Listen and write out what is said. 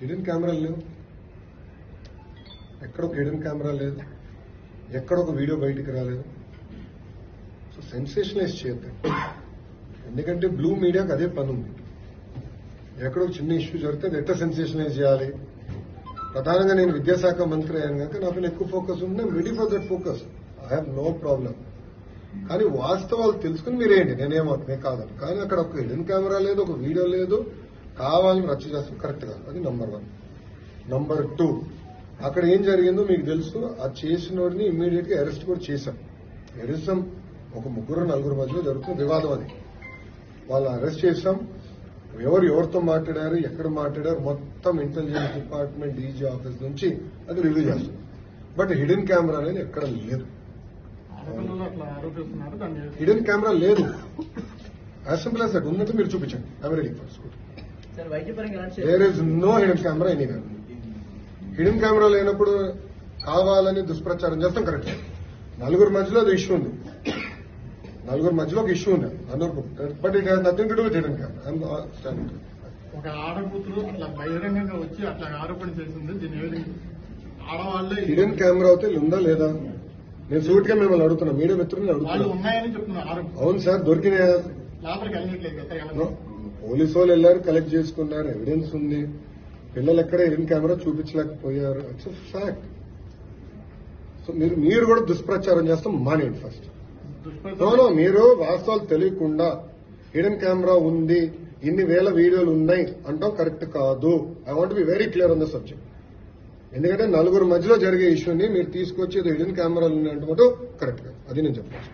Hidden కెమెరాలు లేవు, ఎక్కడ ఒక హిడెన్ కెమెరా లేదు, ఎక్కడ ఒక వీడియో బయటికి రాలేదు. సో సెన్సేషనలైజ్ చేయద్దు, ఎందుకంటే బ్లూ మీడియాకి అదే పని ఉంది. ఎక్కడో చిన్న ఇష్యూ జరిగితే అది ఎట్లా సెన్సేషనలైజ్ చేయాలి. ప్రధానంగా నేను విద్యాశాఖ మంత్రి అయ్యాను కనుక నా పైన ఎక్కువ ఫోకస్ ఉంది. నేను ready for that focus, I have no problem. కానీ వాస్తవాలు తెలుసుకుని మీరేంటి, నేనేమవుతుంది కాదు. కానీ అక్కడ ఒక హిడెన్ కెమెరా లేదు, ఒక వీడియో లేదు, కావాలని రచ్చ చేస్తాం, కరెక్ట్ కాదు. అది నంబర్ 1. నంబర్ 2, అక్కడ ఏం జరిగిందో మీకు తెలుసు. ఆ చేసినోడిని ఇమ్మీడియట్ గా అరెస్ట్ కూడా చేశాం. అరెస్టం ఒక 3-4 మధ్యలో జరుగుతున్న వివాదం అది. వాళ్ళు అరెస్ట్ చేశాం. ఎవరితో మాట్లాడారు, ఎక్కడ మాట్లాడారు, మొత్తం ఇంటెలిజెన్స్ డిపార్ట్మెంట్, డీజీ ఆఫీస్ నుంచి అది రివ్యూ చేస్తుంది. బట్ హిడెన్ కెమెరా అనేది ఎక్కడ లేదు. హిడెన్ కెమెరా లేదు. As simple as that. ఉన్నట్టు మీరు చూపించండి. I'm ready for school. There is no hidden camera anywhere. Hidden camera లేనప్పుడు కావాలని దుష్ప్రచారం చేస్తాం, కరెక్ట్. 4 మధ్యలో అది ఇష్యూ ఉంది. 4 మధ్యలో ఒక ఇష్యూ ఉంది, but it has nothing to do with hidden camera. ఒక ఆడకూతురు అట్లా బహిరంగంగా వచ్చి అట్లా ఆరోపణ చేసింది. దీని ఆడవాళ్ళే హిడెన్ కెమెరా అయితే ఉందా లేదా? నేను సూట్ గా మిమ్మల్ని అడుగుతున్నా, మీడియా మిత్రులు వాళ్ళు ఉన్నాయని చెప్తున్నారు. అవును సార్, దొరికినాయా? లోపలికి వెళ్ళట్లేదు. పోలీసు వాళ్ళు వెళ్ళారు, కలెక్ట్ చేసుకున్నారు, ఎవిడెన్స్ ఉంది. పిల్లలు ఎక్కడ హిడెన్ కెమెరా చూపించలేకపోయారు, ఇట్స్ ఫ్యాక్ట్. సో మీరు కూడా దుష్ప్రచారం చేస్తాం మానేయండి ఫస్ట్. మీరు వాస్తవాలు తెలియకుండా హిడెన్ కెమెరా ఉంది, ఇన్ని వేల వీడియోలు ఉన్నాయి అంటాం కరెక్ట్ కాదు. I want be very clear on the subject. ఎందుకంటే 4 మధ్యలో జరిగే ఇష్యూని మీరు తీసుకొచ్చి హిడెన్ కెమెరాలు ఉన్నాయంటే కరెక్ట్ కాదు. అది నేను చెప్పాను.